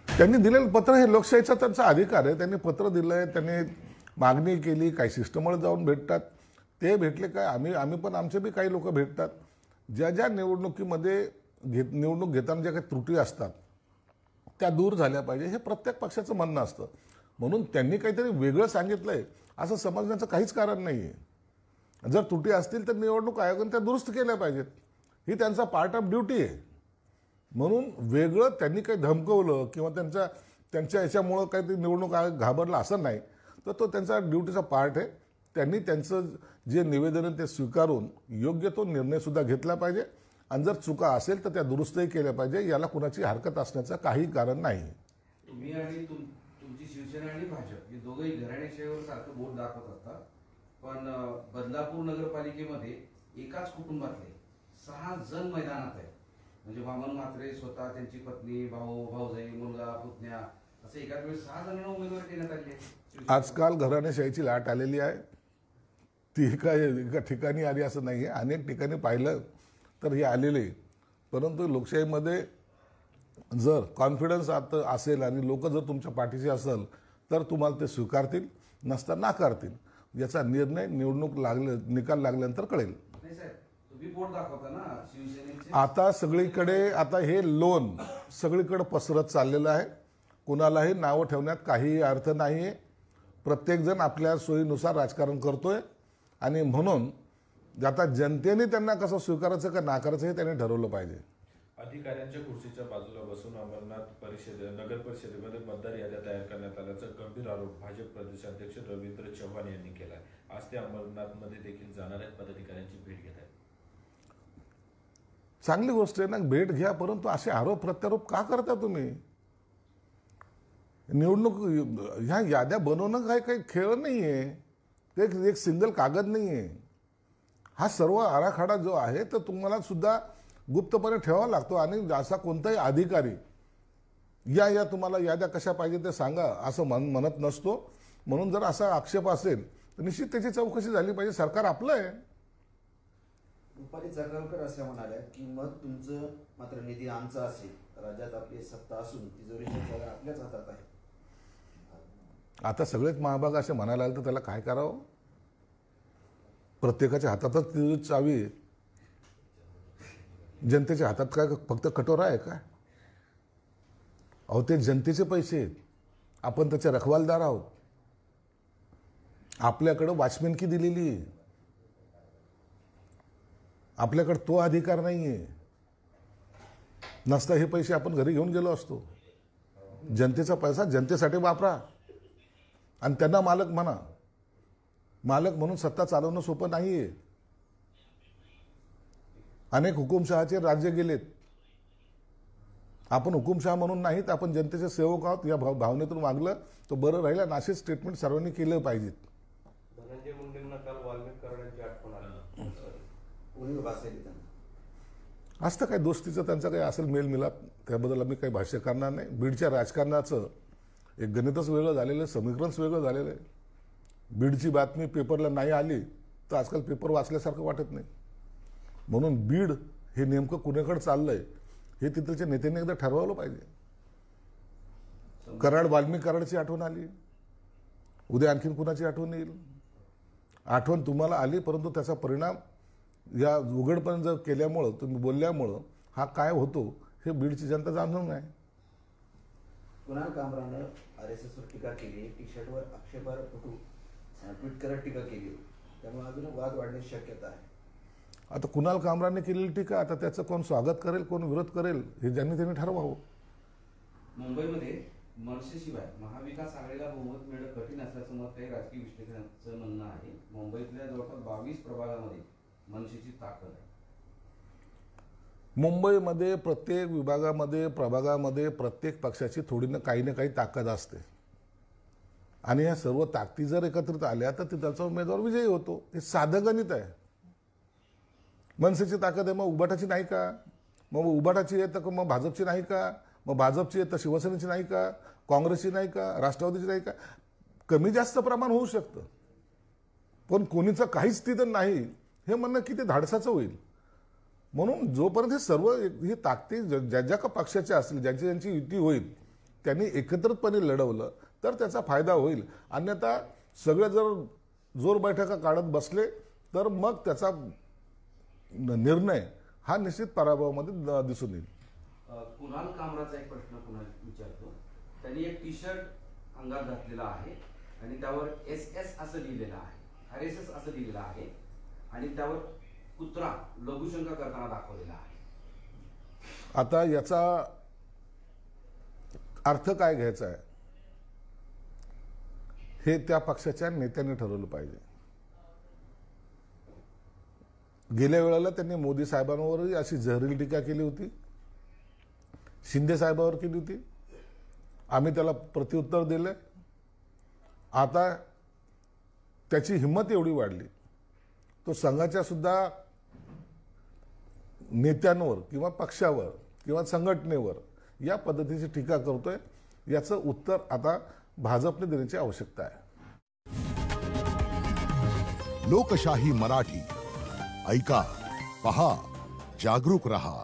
त्यांनी दिलेलं पत्र हे लोकशाहीचा त्यांचा अधिकार आहे. त्यांनी पत्र दिलंय, त्यांनी मागणी केली, काही सिस्टमवर जाऊन भेटतात, ते भेटले काय, आम्ही पण आमचे बी काही लोक भेटतात. ज्या ज्या निवडणुकीमध्ये निवडणूक घेताना ज्या काही त्रुटी असतात त्या दूर झाल्या पाहिजे हे प्रत्येक पक्षाचं म्हणणं असतं. म्हणून त्यांनी काहीतरी वेगळं सांगितलंय असं समजण्याचं काहीच कारण नाही आहे. जर त्रुटी असतील तर निवडणूक आयोगाने त्या दुरुस्त केल्या पाहिजेत, ही त्यांचा पार्ट ऑफ ड्युटी आहे. म्हणून वेगळं त्यांनी काही धमकवलं किंवा त्यांच्या याच्यामुळं काहीतरी निवडणूक आयोग घाबरला असं नाही, तर तो त्यांचा ड्युटीचा पार्ट आहे. त्यांनी त्यांचं जे निवेदन आहे ते स्वीकारून योग्य तो निर्णयसुद्धा घेतला पाहिजे आणि जर चुका असेल तर त्या दुरुस्तही केल्या पाहिजे. याला कुणाची हरकत असण्याचं काही कारण नाही. तुम्ही आणि तुमची शिवसेना आणि भाजप हे दोघंही घराण्याशाहीवर सारखं बोट दाखवत असतात, पण बदलापूर नगरपालिकेमध्ये एकाच कुटुंबातले 6 जण मैदानात आहेत. म्हणजे वामन म्हात्रे स्वतः, त्यांची पत्नी, भाऊ, भाऊजाई, मुलगा, पुतण्या, असे एकाच वेळेस 6 जणांना उमेदवार देण्यात आले. आजकाल घराणेशाहीची लाट आलेली आहे. ती एका ठिकाणी आली असं नाही आहे, अनेक ठिकाणी पाहिलं तर हे आलेले. परंतु लोकशाहीमध्ये जर कॉन्फिडन्स असेल आणि लोक जर तुमच्या पाठीशी असेल तर तुम्हाला ते स्वीकारतील, नसता नाकारतील. याचा निर्णय निकाल लागल्यानंतर कळेल. आता सगळीकडे आता हे लोन सगळीकडे पसरत चाललेलं आहे. कुणालाही नावं ठेवण्यात काही अर्थ नाही आहे. प्रत्येकजण आपल्या सोयीनुसार राजकारण करतोय आणि म्हणून आता जनतेने त्यांना कसं स्वीकारायचं का नाकारायचं हे त्यांनी ठरवलं पाहिजे. अधिकाऱ्यांच्या खुर्चीच्या बाजूला बसून अमरनाथ नगर परिषदेमध्ये मतदार याद्या तयार करण्यात आल्याचा गंभीर आरोप भाजप प्रदेशाध्यक्ष रवींद्र चव्हाण यांनी केला. आज ते अमरनाथमध्ये देखील जाणार आहेत, पदाधिकाऱ्यांची भेट घेत आहेत. चांगली गोष्ट आहे ना, भेट घ्या, परंतु असे आरोप प्रत्यारोप का करता तुम्ही? निवडणूक ह्या याद्या बनवणं काही खेळ नाही आहे, एक सिंगल कागद नाही आहे. हा सर्व आराखडा जो आहे तो तुम्हाला सुद्धा गुप्तपणे ठेवावा लागतो आणि असा कोणताही अधिकारी या तुम्हाला याद्या कशा पाहिजे ते सांगा असं म्हणत नसतो. म्हणून जर असा आक्षेप असेल तर निश्चित त्याची चौकशी झाली पाहिजे. सरकार आपलं आहे. रुपाली चाकणकर असं म्हणाल्या की मग तुमचं मात्र निधी आमचा असेल, राज्यात आपली सत्ता असून तिजोरीची जागा आपल्याच हातात आहे. आता सगळेच महाभाग असे म्हणायला लागले तर त्याला काय करावं? प्रत्येकाच्या हातातच तिजोरी चावी आहे. जनतेच्या हातात काय फक्त कटोरा आहे का? अहो ते जनतेचे पैसे आहेत, आपण त्याचे रखवालदार आहोत. आपल्याकडं वॉचमॅनकी दिलेली आहे, आपल्याकडे तो अधिकार नाहीये. नसता हे पैसे आपण घरी घेऊन गेलो असतो. जनतेचा पैसा जनतेसाठी वापरा आणि त्यांना मालक म्हणा. मालक म्हणून सत्ता चालवणं सोपं नाहीये. अनेक हुकुमशहाचे राज्य गेलेत. आपण हुकुमशहा म्हणून नाहीत, आपण जनतेचे सेवक आहोत. या भावनेतून वागलं तर बरं राहील आणि असे स्टेटमेंट सर्वांनी केलं पाहिजेत. धनंजय मुंडेंना काल वाल्मिक करण्याची आठवण आली. असतं काय दोस्तीचं त्यांचं काही असेल मेलमिलाप, त्याबद्दल आम्ही काही भाष्य करणार नाही. बीडच्या राजकारणाचं एक गणितच वेगळं झालेलं आहे, समीकरणच वेगळं झालेलं आहे. बीडची बातमी पेपरला नाही आली तर आजकाल पेपर वाचल्यासारखं वाटत नाही. म्हणून बीड हे नेमकं कुणाकडे चाललंय हे तिथलच्या नेत्यांनी एकदा ठरवलं पाहिजे. कराड वाल्मिक कराडची आठवण आली, उद्या आणखीन कुणाची आठवण येईल? आठवण तुम्हाला आली, परंतु त्याचा परिणाम या उघडपणे जर केल्यामुळं, तुम्ही बोलल्यामुळं हा काय होतो हे बीडची जनता जाणून नाही. कुणाल कामरानं RSSवर टीका केली, टी शर्टवर आक्षेपार्ह फोटो ट्विट करत टीका केली, त्यामुळे अजून वाद वाढण्याची शक्यता आहे. आता कुणाल कामराने केलेली टीका, आता त्याचं कोण स्वागत करेल कोण विरोध करेल हे त्यांनी ठरवावं. मुंबईमध्ये मनसेशिवाय महाविकास आघाडीला बहुमत मिळणं कठीण असल्याचं मत काही राजकीय विश्लेषकांचं म्हणणं आहे. मुंबईतल्या जवळपास 22 प्रभागामध्ये मनसेची ताकद आहे. मुंबईमध्ये प्रत्येक विभागामध्ये प्रभागामध्ये प्रत्येक पक्षाची थोडी ना काही ताकद असते आणि या सर्व ताकदी जर एकत्रित आल्या तर त्याचा उमेदवार विजयी होतो. हे साधं गणित आहे. मनसेची ताकद आहे, मग उबाटाची नाही का? मग उबाटाची आहे तर मग भाजपची नाही का? मग भाजपची आहे तर शिवसेनेची नाही का? काँग्रेसची नाही का? राष्ट्रवादीची नाही का? कमी जास्त प्रमाण होऊ शकतं, पण कोणीचं काहीच तिथं नाही हे म्हणणं किती धाडसाचं होईल. म्हणून जोपर्यंत हे सर्व ही ताकदी ज्या ज्या का पक्षाच्या असतील, ज्यांची ज्यांची युती होईल, त्यांनी एकत्रितपणे लढवलं तर त्याचा फायदा होईल. अन्यथा सगळे जर जोर बैठका काढत बसले तर मग त्याचा निर्णय हा निश्चित पराभवामध्ये दिसून येईल. कुणाल कामराचा एक प्रश्न पुन्हा विचारतो. त्यांनी एक टी शर्ट अंगात घातलेला आहे आणि त्यावर SS असं लिहिलेलं आहे, RSS असं लिहिलेलं आहे आणि त्यावर कुत्रा लघुशंका करताना दाखवलेला आहे. आता याचा अर्थ काय घ्यायचा आहे हे त्या पक्षाच्या नेत्यांनी ठरवलं पाहिजे. गेल्या वेळेला त्यांनी मोदी साहेबांवरही अशी जहरीली टीका केली होती, शिंदे साहेबांवर केली होती. आम्ही त्याला प्रत्युत्तर दिले. आता त्याची हिंमत एवढी वाढली, तो संघाच्या सुद्धा नेत्यांवर किंवा पक्षावर किंवा संघटनेवर या पद्धतीची टीका करतोय. याचं उत्तर आता भाजपने देण्याची आवश्यकता आहे. लोकशाही मराठी ऐका, पहा, जागरूक रहा.